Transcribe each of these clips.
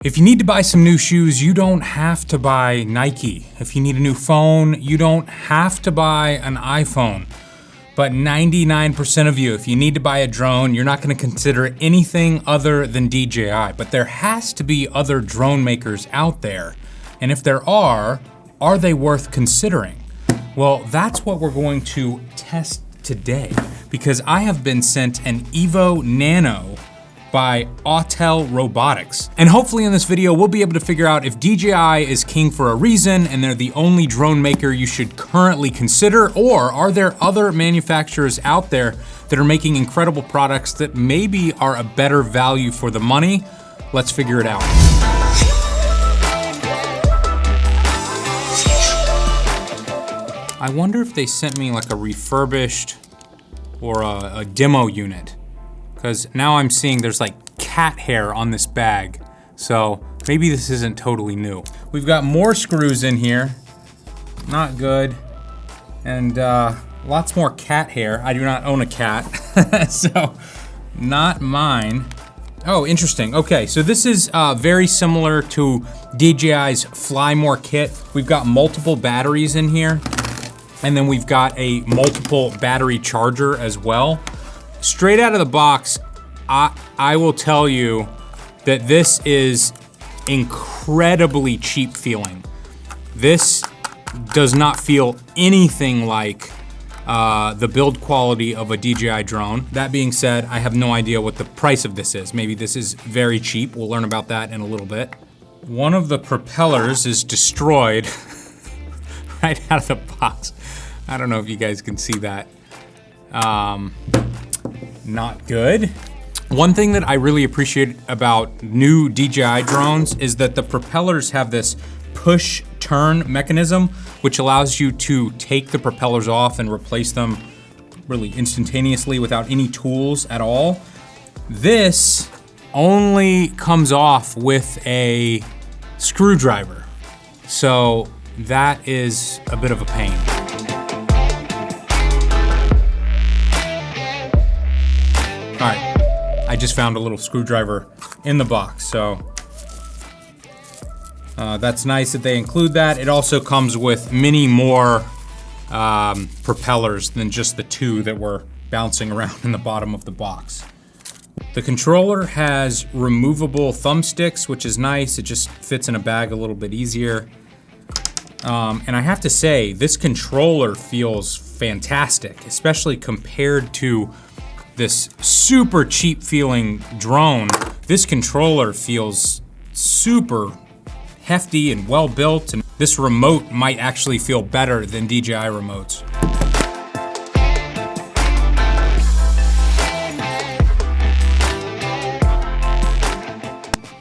If you need to buy some new shoes, you don't have to buy Nike. If you need a new phone, you don't have to buy an iPhone. But 99% of you, if you need to buy a drone, you're not gonna consider anything other than DJI. But there has to be other drone makers out there. And if there are they worth considering? Well, that's what we're going to test today, because I have been sent an Evo Nano by Autel Robotics. And hopefully in this video, we'll be able to figure out if DJI is king for a reason and they're the only drone maker you should currently consider, or are there other manufacturers out there that are making incredible products that maybe are a better value for the money? Let's figure it out. I wonder if they sent me like a refurbished or a demo unit, because now I'm seeing there's like cat hair on this bag. So maybe this isn't totally new. We've got more screws in here, not good. And lots more cat hair. I do not own a cat, so not mine. Oh, interesting. Okay, so this is very similar to DJI's Fly More kit. We've got multiple batteries in here, and then we've got a multiple battery charger as well. Straight out of the box, I will tell you that this is incredibly cheap feeling. This does not feel anything like the build quality of a DJI drone. That being said, I have no idea what the price of this is. Maybe this is very cheap. We'll learn about that in a little bit. One of the propellers is destroyed right out of the box. I don't know if you guys can see that. Not good. One thing that I really appreciate about new DJI drones is that the propellers have this push turn mechanism, which allows you to take the propellers off and replace them really instantaneously without any tools at all. This only comes off with a screwdriver. So that is a bit of a pain. All right, I just found a little screwdriver in the box, so that's nice that they include that. It also comes with many more propellers than just the two that were bouncing around in the bottom of the box. The controller has removable thumbsticks, which is nice. It just fits in a bag a little bit easier. And I have to say, this controller feels fantastic, especially compared to this super cheap feeling drone. This controller feels super hefty and well built, and this remote might actually feel better than DJI remotes.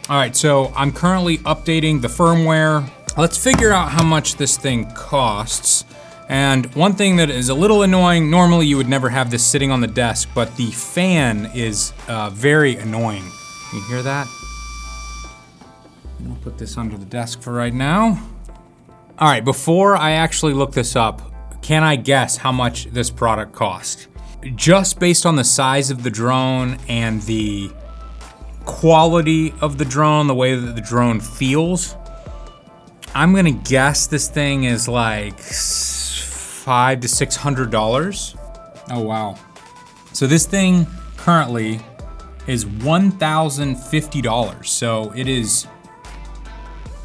All right, so I'm currently updating the firmware. Let's figure out how much this thing costs. And one thing that is a little annoying, normally you would never have this sitting on the desk, but the fan is very annoying. You hear that? We'll put this under the desk for right now. All right, before I actually look this up, can I guess how much this product cost? Just based on the size of the drone and the quality of the drone, the way that the drone feels, I'm gonna guess this thing is like $500 to $600. Oh wow. So this thing currently is $1,050. So it is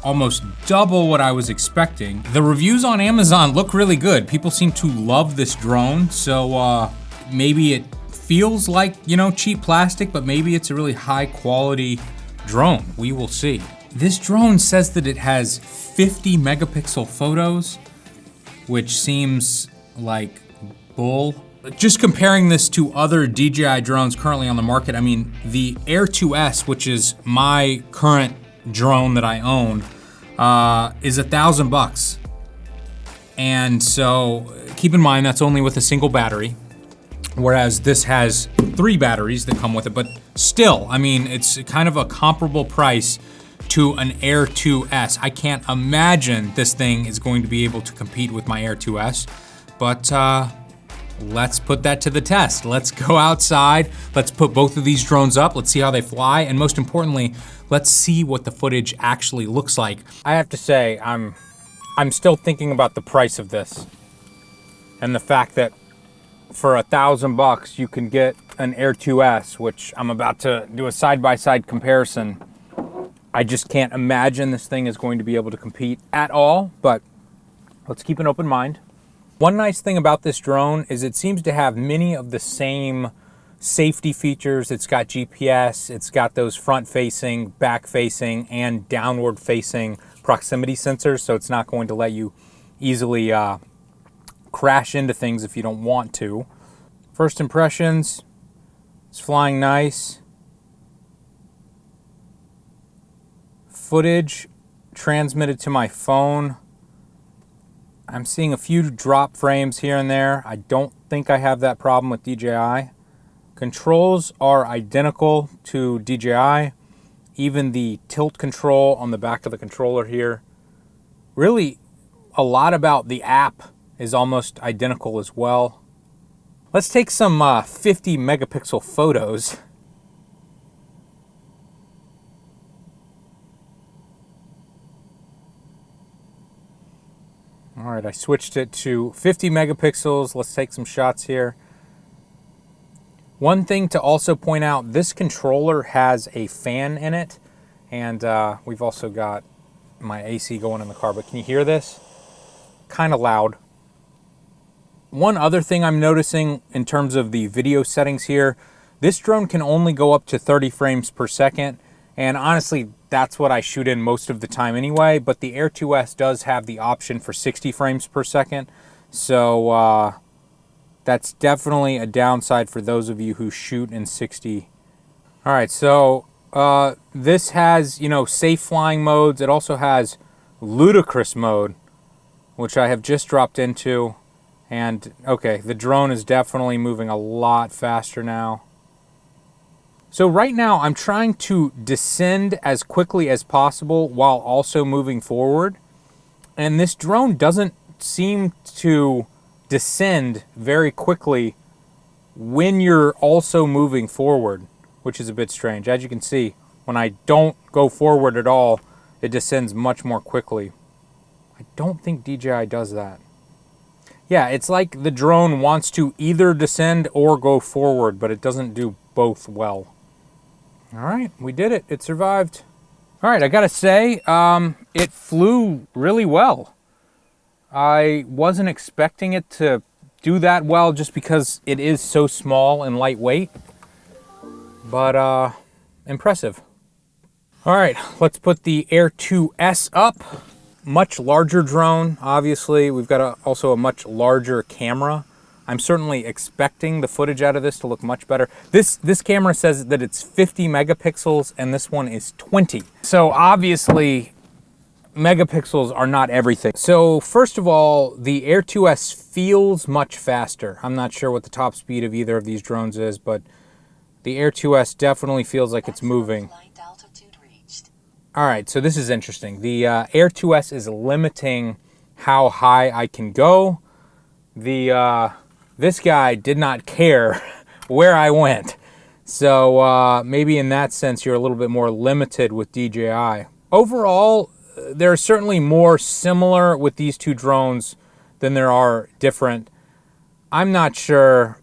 almost double what I was expecting. The reviews on Amazon look really good. People seem to love this drone. So maybe it feels like, you know, cheap plastic, but maybe it's a really high quality drone. We will see. This drone says that it has 50 megapixel photos, which seems like bull. Just comparing this to other DJI drones currently on the market, I mean, the Air 2S, which is my current drone that I own, is $1,000. And so keep in mind that's only with a single battery, whereas this has 3 batteries that come with it. But still, I mean, it's kind of a comparable price to an Air 2S. I can't imagine this thing is going to be able to compete with my Air 2S, but let's put that to the test. Let's go outside. Let's put both of these drones up. Let's see how they fly. And most importantly, let's see what the footage actually looks like. I have to say, I'm still thinking about the price of this. And the fact that for $1,000 you can get an Air 2S, which I'm about to do a side-by-side comparison. I just can't imagine this thing is going to be able to compete at all, but let's keep an open mind. One nice thing about this drone is it seems to have many of the same safety features. It's got GPS, it's got those front-facing, back-facing, and downward-facing proximity sensors, so it's not going to let you easily crash into things if you don't want to. First impressions, it's flying nice. Footage transmitted to my phone. I'm seeing a few drop frames here and there. I don't think I have that problem with DJI. Controls are identical to DJI. Even the tilt control on the back of the controller here. Really, a lot about the app is almost identical as well. Let's take some 50 megapixel photos. All right, I switched it to 50 megapixels. Let's take some shots here. One thing to also point out, this controller has a fan in it, and we've also got my AC going in the car, but can you hear this? Kind of loud. One other thing I'm noticing in terms of the video settings here, this drone can only go up to 30 frames per second, and honestly, that's what I shoot in most of the time anyway, but the Air 2S does have the option for 60 frames per second, so that's definitely a downside for those of you who shoot in 60. All right, so this has, safe flying modes. It also has Ludicrous Mode, which I have just dropped into. And okay, the drone is definitely moving a lot faster now. So right now I'm trying to descend as quickly as possible while also moving forward. And this drone doesn't seem to descend very quickly when you're also moving forward, which is a bit strange. As you can see, when I don't go forward at all, it descends much more quickly. I don't think DJI does that. Yeah, it's like the drone wants to either descend or go forward, but it doesn't do both well. All right, we did it. It survived. All right, I gotta say, it flew really well. I wasn't expecting it to do that well just because it is so small and lightweight, but impressive. All right, let's put the Air 2S up. Much larger drone, obviously. We've got also a much larger camera. I'm certainly expecting the footage out of this to look much better. This camera says that it's 50 megapixels and this one is 20. So obviously, megapixels are not everything. So first of all, the Air 2S feels much faster. I'm not sure what the top speed of either of these drones is, but the Air 2S definitely feels like it's moving. All right, so this is interesting. The Air 2S is limiting how high I can go. This guy did not care where I went. So maybe in that sense, you're a little bit more limited with DJI. Overall, there are certainly more similar with these two drones than there are different. I'm not sure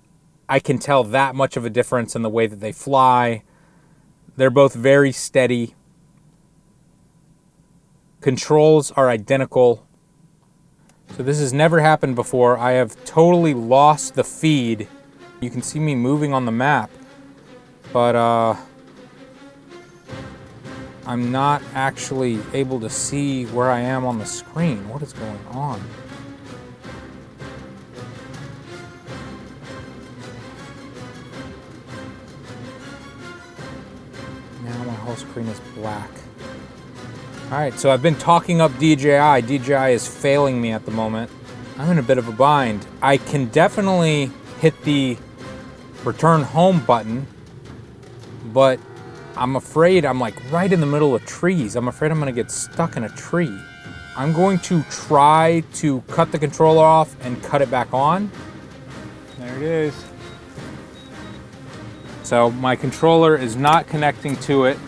I can tell that much of a difference in the way that they fly. They're both very steady. Controls are identical. So this has never happened before. I have totally lost the feed. You can see me moving on the map, but I'm not actually able to see where I am on the screen. What is going on? Now my whole screen is black. All right, so I've been talking up DJI. DJI is failing me at the moment. I'm in a bit of a bind. I can definitely hit the return home button, but I'm afraid I'm like right in the middle of trees. I'm afraid I'm gonna get stuck in a tree. I'm going to try to cut the controller off and cut it back on. There it is. So my controller is not connecting to it,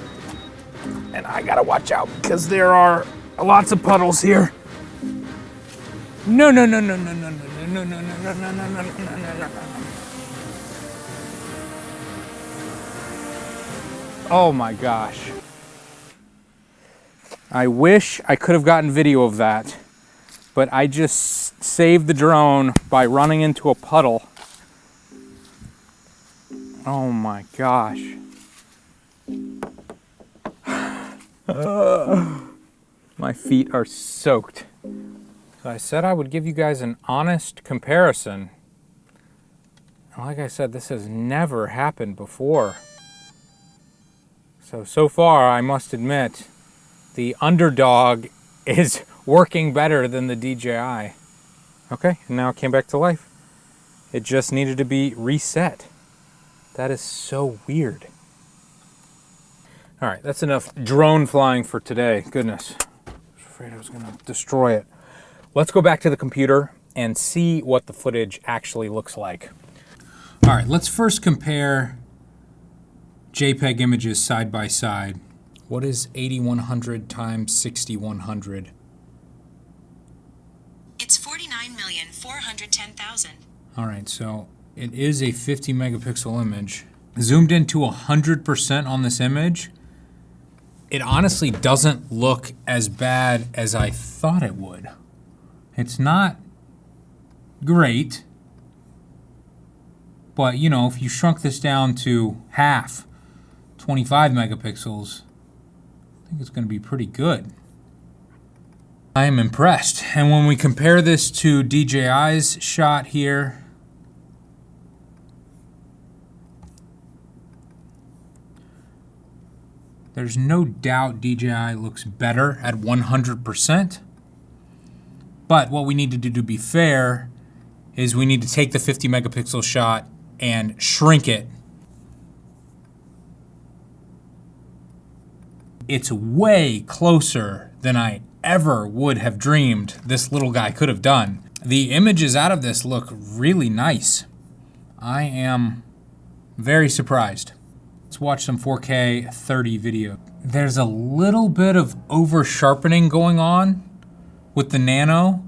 and I gotta watch out because there are lots of puddles here. No, no, no, no, no, no, no, no, no, no, no, no, no, no, no, no, no. Oh my gosh. I wish I could have gotten video of that, but I just saved the drone by running into a puddle. Oh my gosh. My feet are soaked. So I said I would give you guys an honest comparison. Like I said, this has never happened before. So far, I must admit, the underdog is working better than the DJI. Okay, and now it came back to life. It just needed to be reset. That is so weird. All right, that's enough drone flying for today. Goodness, I was afraid I was gonna destroy it. Let's go back to the computer and see what the footage actually looks like. All right, let's first compare JPEG images side by side. What is 8100 times 6100? It's 49,410,000. All right, so it is a 50 megapixel image. Zoomed into 100% on this image, it honestly doesn't look as bad as I thought it would. It's not great, but you know, if you shrunk this down to half, 25 megapixels, I think it's going to be pretty good. I am impressed. And when we compare this to DJI's shot here, there's no doubt DJI looks better at 100%. But what we need to do, to be fair, is we need to take the 50 megapixel shot and shrink it. It's way closer than I ever would have dreamed this little guy could have done. The images out of this look really nice. I am very surprised. Let's watch some 4K 30 video. There's a little bit of over sharpening going on with the Nano,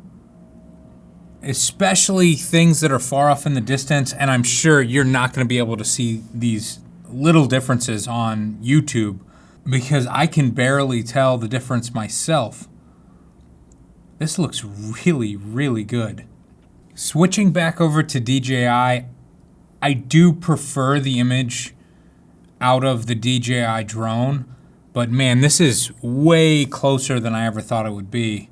especially things that are far off in the distance, and I'm sure you're not going to be able to see these little differences on YouTube because I can barely tell the difference myself. This looks really, really good. Switching back over to DJI, I do prefer the image out of the DJI drone, but man, this is way closer than I ever thought it would be.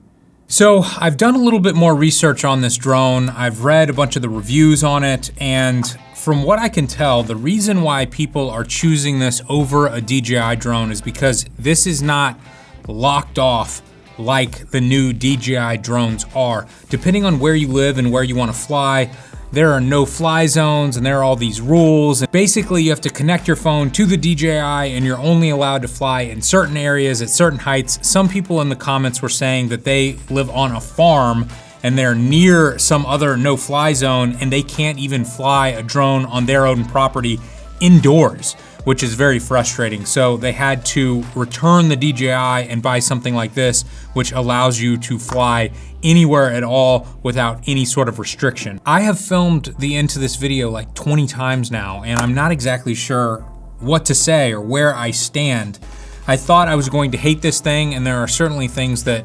So I've done a little bit more research on this drone. I've read a bunch of the reviews on it, and from what I can tell, the reason why people are choosing this over a DJI drone is because this is not locked off like the new DJI drones are. Depending on where you live and where you want to fly, there are no fly zones and there are all these rules. And basically you have to connect your phone to the DJI and you're only allowed to fly in certain areas at certain heights. Some people in the comments were saying that they live on a farm and they're near some other no-fly zone and they can't even fly a drone on their own property indoors, which is very frustrating. So they had to return the DJI and buy something like this, which allows you to fly anywhere at all without any sort of restriction. I have filmed the end to this video like 20 times now, and I'm not exactly sure what to say or where I stand. I thought I was going to hate this thing, and there are certainly things that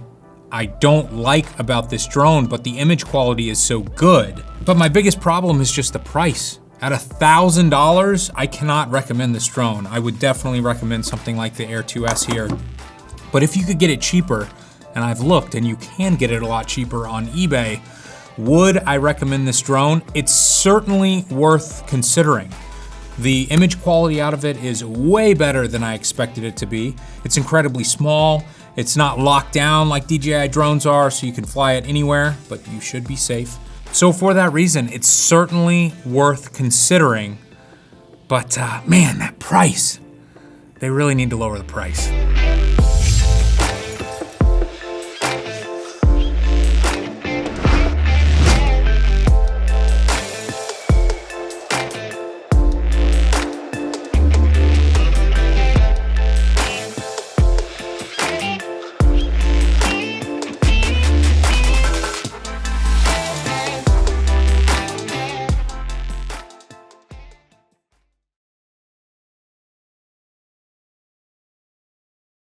I don't like about this drone, but the image quality is so good. But my biggest problem is just the price. At $1,000, I cannot recommend this drone. I would definitely recommend something like the Air 2S here. But if you could get it cheaper, and I've looked and you can get it a lot cheaper on eBay, would I recommend this drone? It's certainly worth considering. The image quality out of it is way better than I expected it to be. It's incredibly small. It's not locked down like DJI drones are, so you can fly it anywhere, but you should be safe. So for that reason, it's certainly worth considering. But man, that price, they really need to lower the price.